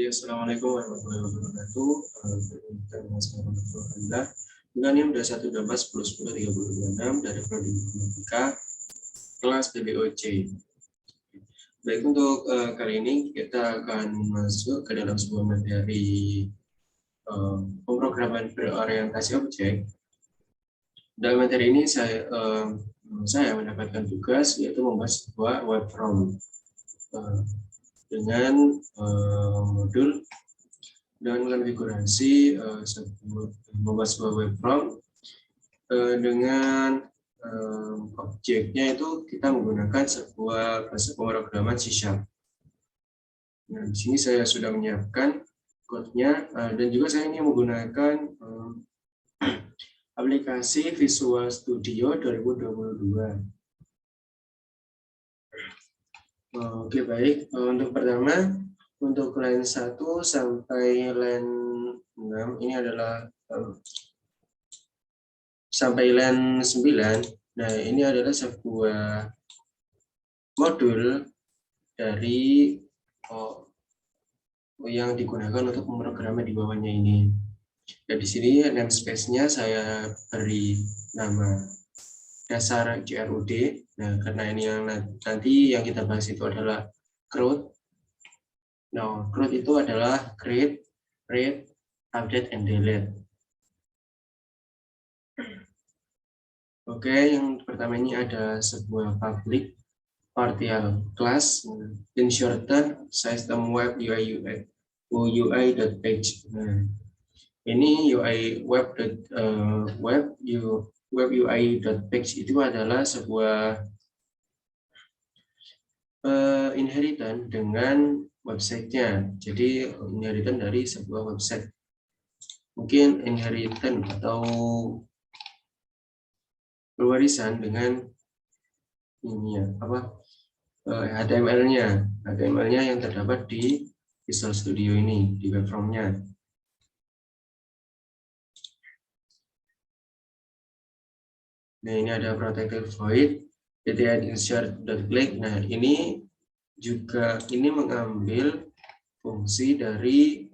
Assalamualaikum warahmatullahi wabarakatuh. Alhamdulillah. Dengan NIM 2118101036 dari Prodi Informatika kelas PBOC. Baik, untuk kali ini kita akan masuk ke dalam sebuah materi pemrograman berorientasi objek. Dalam materi ini saya mendapatkan tugas yaitu membuat sebuah web form dengan modul dan konfigurasi membuat sebuah web form dengan objeknya itu kita menggunakan sebuah bahasa pemrograman C#. Nah, di sini saya sudah menyiapkan code-nya dan juga saya ini menggunakan aplikasi Visual Studio 2022. Oke, baik. Untuk pertama, untuk line 1 sampai line 6 ini adalah sampai line 9. Nah, ini adalah sebuah modul dari yang digunakan untuk pemrograman di bawahnya ini. Dan di sini namespace-nya saya beri nama dasar CRUD. Nah, karena ini yang nanti yang kita bahas itu adalah CRUD. Nah, CRUD itu adalah create, read, update, and delete. Oke, yang pertama ini ada sebuah public partial class in shorten system web UI.page. Nah, ini web UI.page itu adalah sebuah inheritance dengan websitenya. Jadi inheritance dari sebuah website. Mungkin inheritance atau pewarisan dengan ini ya, HTML-nya yang terdapat di Visual Studio ini, di web form-nya. Nah, ini ada protected void, insert.click. Nah, ini juga mengambil fungsi dari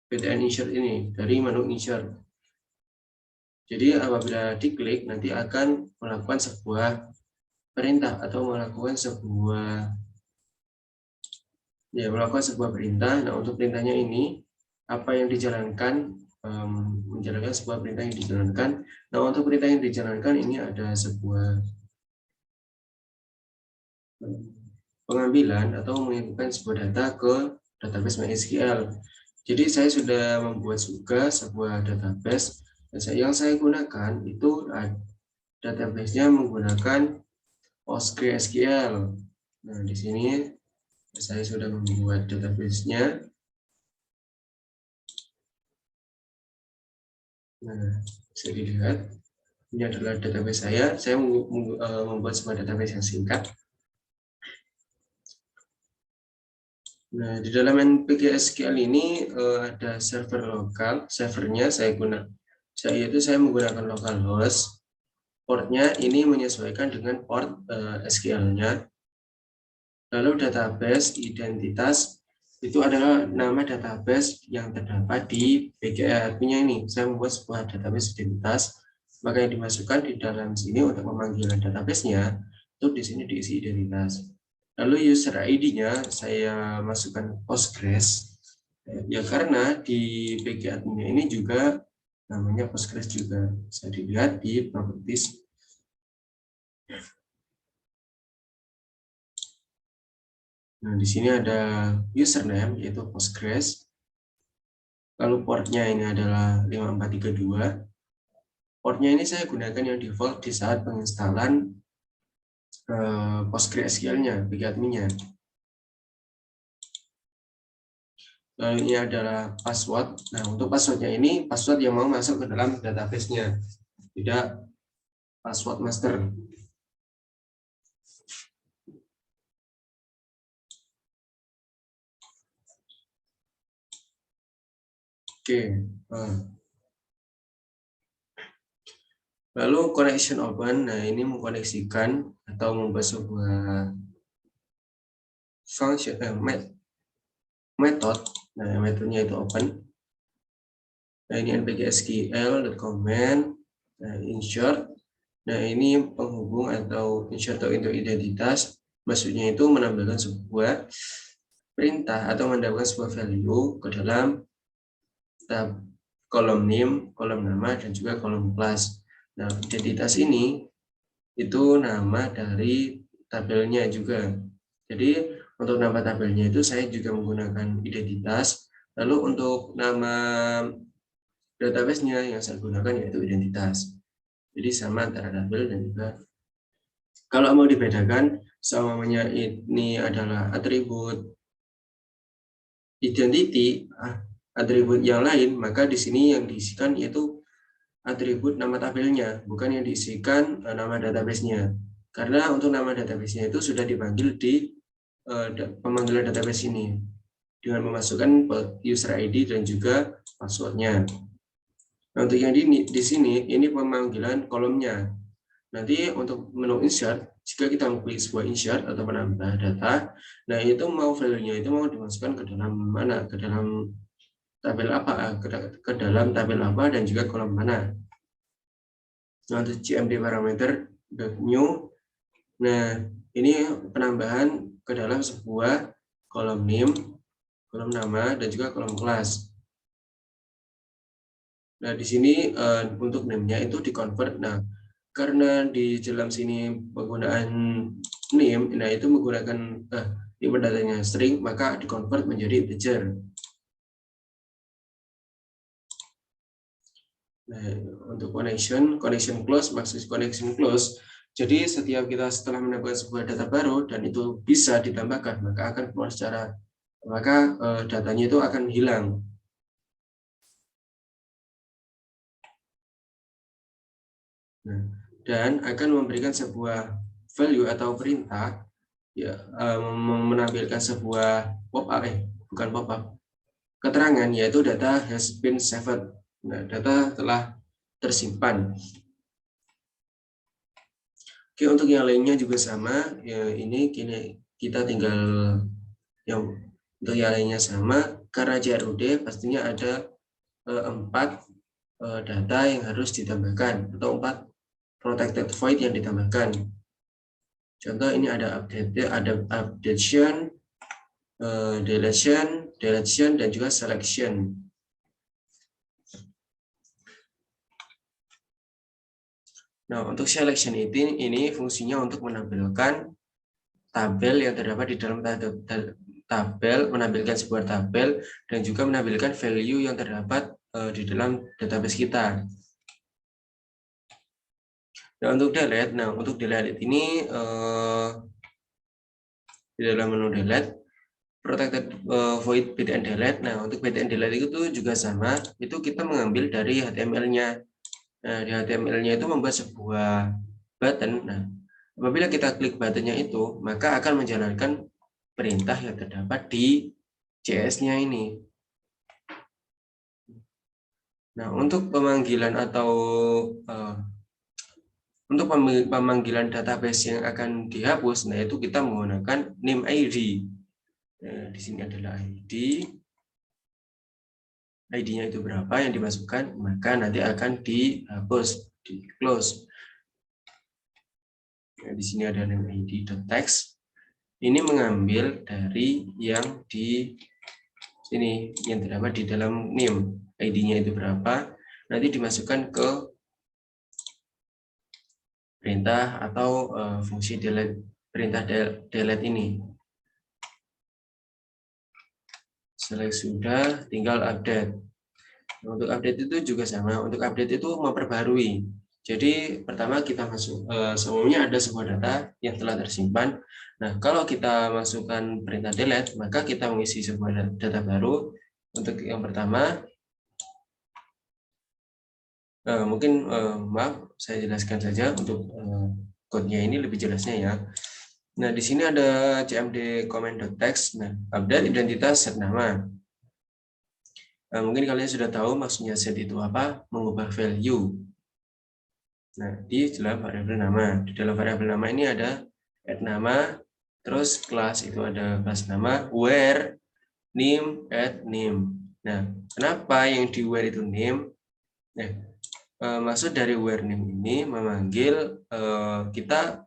PTN insert ini, dari menu insert. Jadi apabila diklik nanti akan melakukan sebuah perintah atau melakukan sebuah perintah. Nah, untuk perintahnya ini apa yang dijalankan, menjalankan sebuah perintah yang dijalankan. Nah, untuk perintah yang dijalankan ini ada sebuah pengambilan atau menginputkan sebuah data ke database MySQL. Jadi saya sudah membuat juga sebuah database yang saya gunakan itu database-nya menggunakan PostgreSQL. Nah, di sini saya sudah membuat database-nya. Nah, bisa dilihat ini adalah database saya. Saya membuat sebuah database yang singkat. Nah, di dalam NPG-SQL ini ada server lokal. Servernya saya menggunakan localhost. Portnya ini menyesuaikan dengan port SQL-nya. Lalu database identitas itu adalah nama database yang terdapat di PGA-nya ini. Saya membuat sebuah database identitas, maka yang dimasukkan di dalam sini untuk pemanggilan database-nya itu di sini diisi identitas. Lalu user ID-nya saya masukkan Postgres. Ya, karena di PGA-nya ini juga namanya Postgres juga. Bisa dilihat di properties. Nah, di sini ada username yaitu Postgres. Lalu portnya ini adalah 5432. Portnya ini saya gunakan yang default di saat penginstalan PostgreSQL-nya, PGA-nya. Lalu ini adalah password. Nah, untuk passwordnya ini password yang mau masuk ke dalam database-nya, tidak password master. Oke. Lalu connection open. Nah, ini mengkoneksikan atau membuat sebuah function metode. Nah, metodenya itu open. Nah, ini npm.sql.comment. Nah, insert. Nah, ini penghubung atau insert untuk identitas. Maksudnya itu menampilkan sebuah perintah atau mendapatkan sebuah value ke dalam tab kolom name, kolom nama, dan juga kolom kelas. Nah, identitas ini itu nama dari tabelnya juga. Jadi, untuk nama tabelnya itu saya juga menggunakan identitas. Lalu untuk nama database-nya yang saya gunakan yaitu identitas. Jadi sama antara tabel dan juga kalau mau dibedakan semuanya ini adalah atribut identity, atribut yang lain, maka di sini yang diisikan yaitu atribut nama tabelnya, bukan yang diisikan nama database-nya. Karena untuk nama database-nya itu sudah dipanggil di pemanggilan database ini dengan memasukkan user ID dan juga password-nya. Nah, untuk yang di sini ini pemanggilan kolomnya. Nanti untuk menu insert, jika kita mengklik sebuah insert atau menambah data, nah itu mau value-nya itu mau dimasukkan ke dalam mana? Ke dalam tabel apa? Ke dalam tabel apa dan juga kolom mana? Nah, untuk cmd parameter new, nah ini penambahan ke dalam sebuah kolom name, kolom nama, dan juga kolom kelas. Nah, di sini untuk name-nya itu di-convert. Nah, karena di dalam sini penggunaan name, nah itu menggunakan input datanya string, maka di-convert menjadi integer. Nah, untuk connection close, maksud connection close. Jadi setiap kita setelah mendapatkan sebuah data baru dan itu bisa ditambahkan, maka akan keluar datanya itu akan hilang. Nah, dan akan memberikan sebuah value atau perintah ya, menampilkan sebuah bukan pop-up, keterangan yaitu data has been saved. Nah, data telah tersimpan. Oke, untuk yang lainnya juga sama. Ya, ini kita tinggal yang untuk yang lainnya sama. Karena JRUD pastinya ada 4 data yang harus ditambahkan atau 4 protected void yang ditambahkan. Contoh ini ada updation, deletion, dan juga selection. Nah, untuk selection ini fungsinya untuk menampilkan tabel yang terdapat di dalam tabel, menampilkan sebuah tabel, dan juga menampilkan value yang terdapat di dalam database kita. Nah, untuk delete ini di dalam menu delete, protected void bit and delete. Nah, untuk bit and delete itu juga sama, itu kita mengambil dari HTML-nya. Nah, di HTML-nya itu membuat sebuah button. Nah, apabila kita klik buttonnya itu, maka akan menjalankan perintah yang terdapat di JS-nya ini. Nah, untuk pemanggilan atau untuk pemanggilan database yang akan dihapus, nah itu kita menggunakan name ID. Nah, di sini adalah ID. ID-nya itu berapa yang dimasukkan, maka nanti akan dihapus, di close. Nah, di sini ada name ID.text. Ini mengambil dari yang di sini yang terdapat di dalam name. ID-nya itu berapa, nanti dimasukkan ke perintah atau fungsi delete, perintah delete ini. Selesai sudah, tinggal update. Untuk update itu juga sama. Untuk update itu memperbarui. Jadi pertama kita masuk, sebelumnya ada sebuah data yang telah tersimpan. Nah, kalau kita masukkan perintah delete, maka kita mengisi sebuah data baru. Untuk yang pertama, mungkin maaf, saya jelaskan saja untuk code-nya ini lebih jelasnya ya. Nah, di sini ada cmd comment.text. Nah, update identitas set nama. Nah, mungkin kalian sudah tahu maksudnya set itu apa, mengubah value. Nah, di dalam variabel nama. Di dalam variabel nama ini ada add nama, terus kelas itu ada kelas nama, where name at name. Nah, kenapa yang di where itu name? Nah, maksud dari where name ini memanggil kita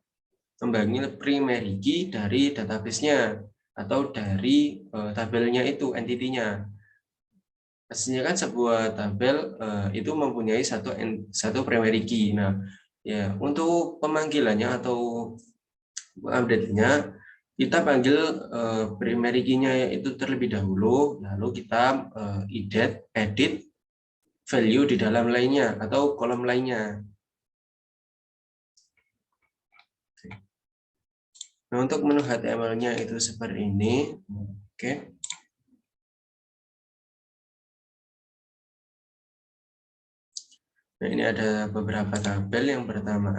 memanggil primary key dari database-nya atau dari tabelnya itu, entity-nya. Pastinya kan sebuah tabel itu mempunyai satu primary key. Nah, ya untuk pemanggilannya atau update-nya kita panggil primary key-nya itu terlebih dahulu, lalu kita edit value di dalam lainnya atau kolom lainnya. Nah, untuk menu HTML-nya itu seperti ini. Oke. Nah, ini ada beberapa tabel. Yang pertama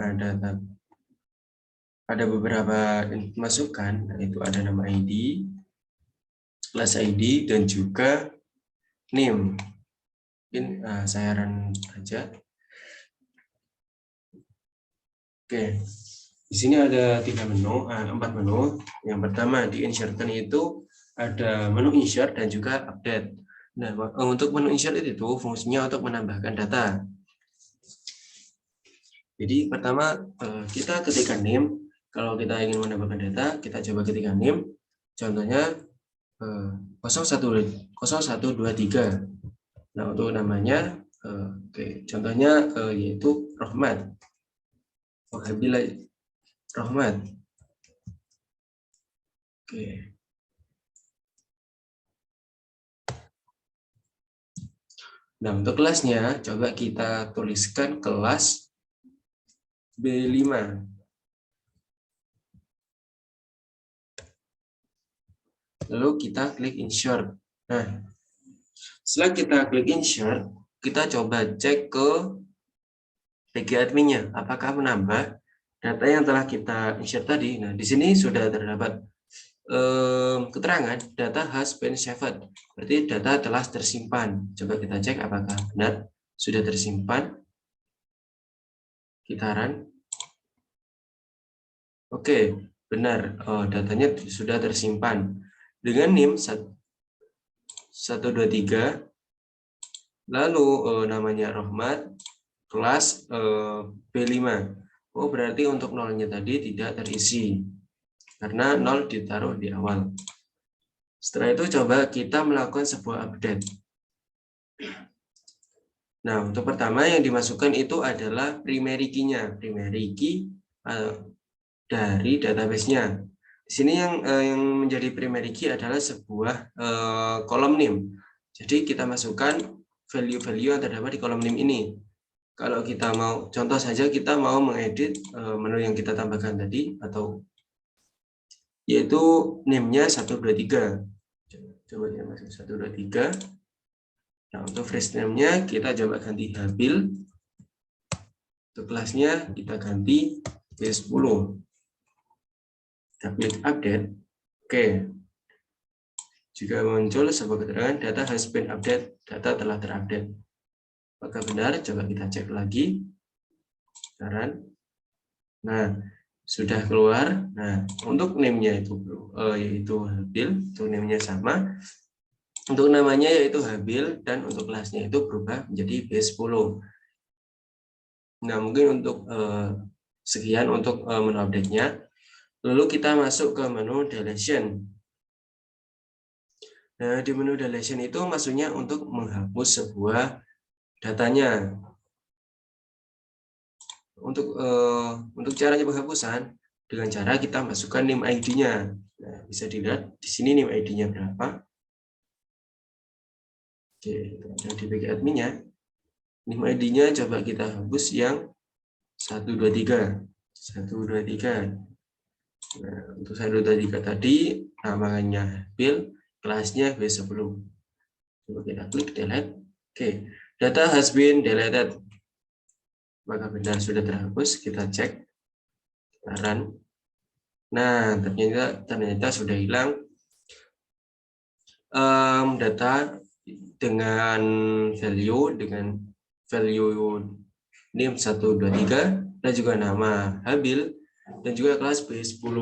ada beberapa masukan, yaitu ada nama ID, class ID, dan juga name. Mungkin saya run aja. Oke, di sini ada 4 menu. Yang pertama di insertion itu ada menu insert dan juga update. Nah, untuk menu insert itu fungsinya untuk menambahkan data. Jadi pertama kita ketikkan name. Kalau kita ingin menambahkan data, kita coba ketikkan name. Contohnya 0123. Nah, untuk namanya contohnya yaitu Rohmat. Rohmat. Oke. Nah, untuk kelasnya coba kita tuliskan kelas B5. Lalu kita klik insert. Nah, setelah kita klik insert, kita coba cek ke PG admin-nya apakah menambah data yang telah kita insert tadi. Nah, di sini sudah terdapat keterangan data has been saved. Berarti data telah tersimpan. Coba kita cek apakah benar sudah tersimpan. Kita run. Oke, benar. Datanya sudah tersimpan dengan NIM 123. Lalu namanya Rohmat, kelas B5. Oh, berarti untuk nolnya tadi tidak terisi karena 0 ditaruh di awal. Setelah itu coba kita melakukan sebuah update. Nah, untuk pertama yang dimasukkan itu adalah primary key-nya, primary key dari database-nya. Di sini yang menjadi primary key adalah sebuah kolom name. Jadi kita masukkan value-value yang terdapat di kolom name ini. Kalau kita mau, contoh saja kita mau mengedit menu yang kita tambahkan tadi, atau yaitu name-nya 123. Coba kita masuk 123. Nah, untuk first name-nya kita coba ganti Habil. Untuk kelasnya kita ganti B10. Kita klik update. Oke. Jika muncul sebuah keterangan data has been update, data telah terupdate. Apakah benar? Coba kita cek lagi. Sekarang. Nah, sudah keluar. Nah, untuk name-nya itu yaitu Habil, untuk name-nya sama. Untuk namanya yaitu Habil dan untuk kelasnya itu berubah menjadi B10. Nah, mungkin untuk sekian untuk menu update-nya. Lalu kita masuk ke menu deletion. Nah, di menu deletion itu maksudnya untuk menghapus sebuah datanya. Untuk caranya penghapusan dengan cara kita masukkan name ID-nya. Nah, bisa dilihat di sini name ID-nya berapa. Oke, ada di bagian admin-nya. Name ID-nya coba kita hapus yang 123. 123. Nah, untuk 123 tadi namanya Bill, kelasnya B10. Coba kita klik delete. Oke, data has been deleted. Maka benar sudah terhapus, kita cek. Kita run. Nah, ternyata sudah hilang data dengan value name 123 dan juga nama Habil dan juga kelas B10.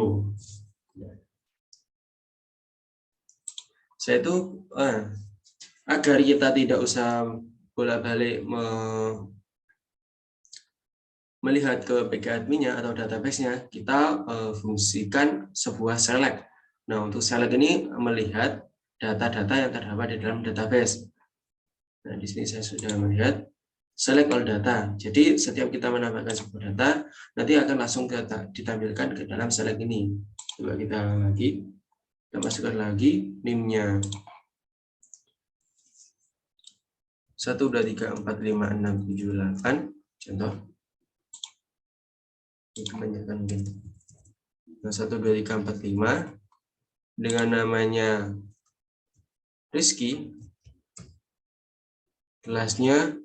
Saya itu agar kita tidak usah bolak-balik melihat ke PG admin-nya atau database-nya, kita fungsikan sebuah select. Nah, untuk select ini melihat data-data yang terdapat di dalam database. Nah, di sini saya sudah melihat select all data. Jadi, setiap kita menambahkan sebuah data, nanti akan langsung ditampilkan ke dalam select ini. Coba kita masukkan lagi NIM-nya. 1, 2, 3, 4, 5, 6, 7, 8. Contoh. Ini kebanyakan mungkin. Nah, 1, 2, 3, 4, 5. Dengan namanya Rizky. Kelasnya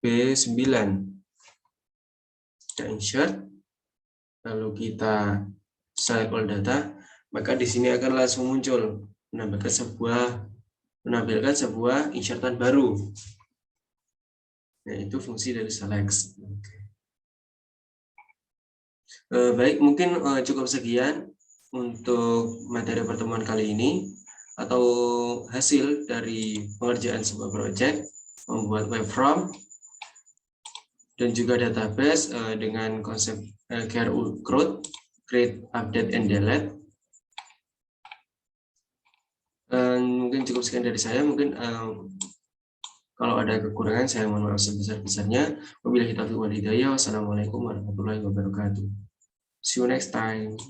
B9. Kita insert. Lalu kita select all data. Maka di sini akan langsung muncul. Menampilkan sebuah insertan baru. Yaitu fungsi dari select. Baik, mungkin cukup sekian untuk materi pertemuan kali ini atau hasil dari pengerjaan sebuah project membuat web form dan juga database dengan konsep CRUD, create, update, and delete. Mungkin cukup sekian dari saya. Mungkin kalau ada kekurangan saya mohon maaf sebesar-besarnya. Wabillahi taufiq wal hidayah. Wassalamualaikum warahmatullahi wabarakatuh. See you next time.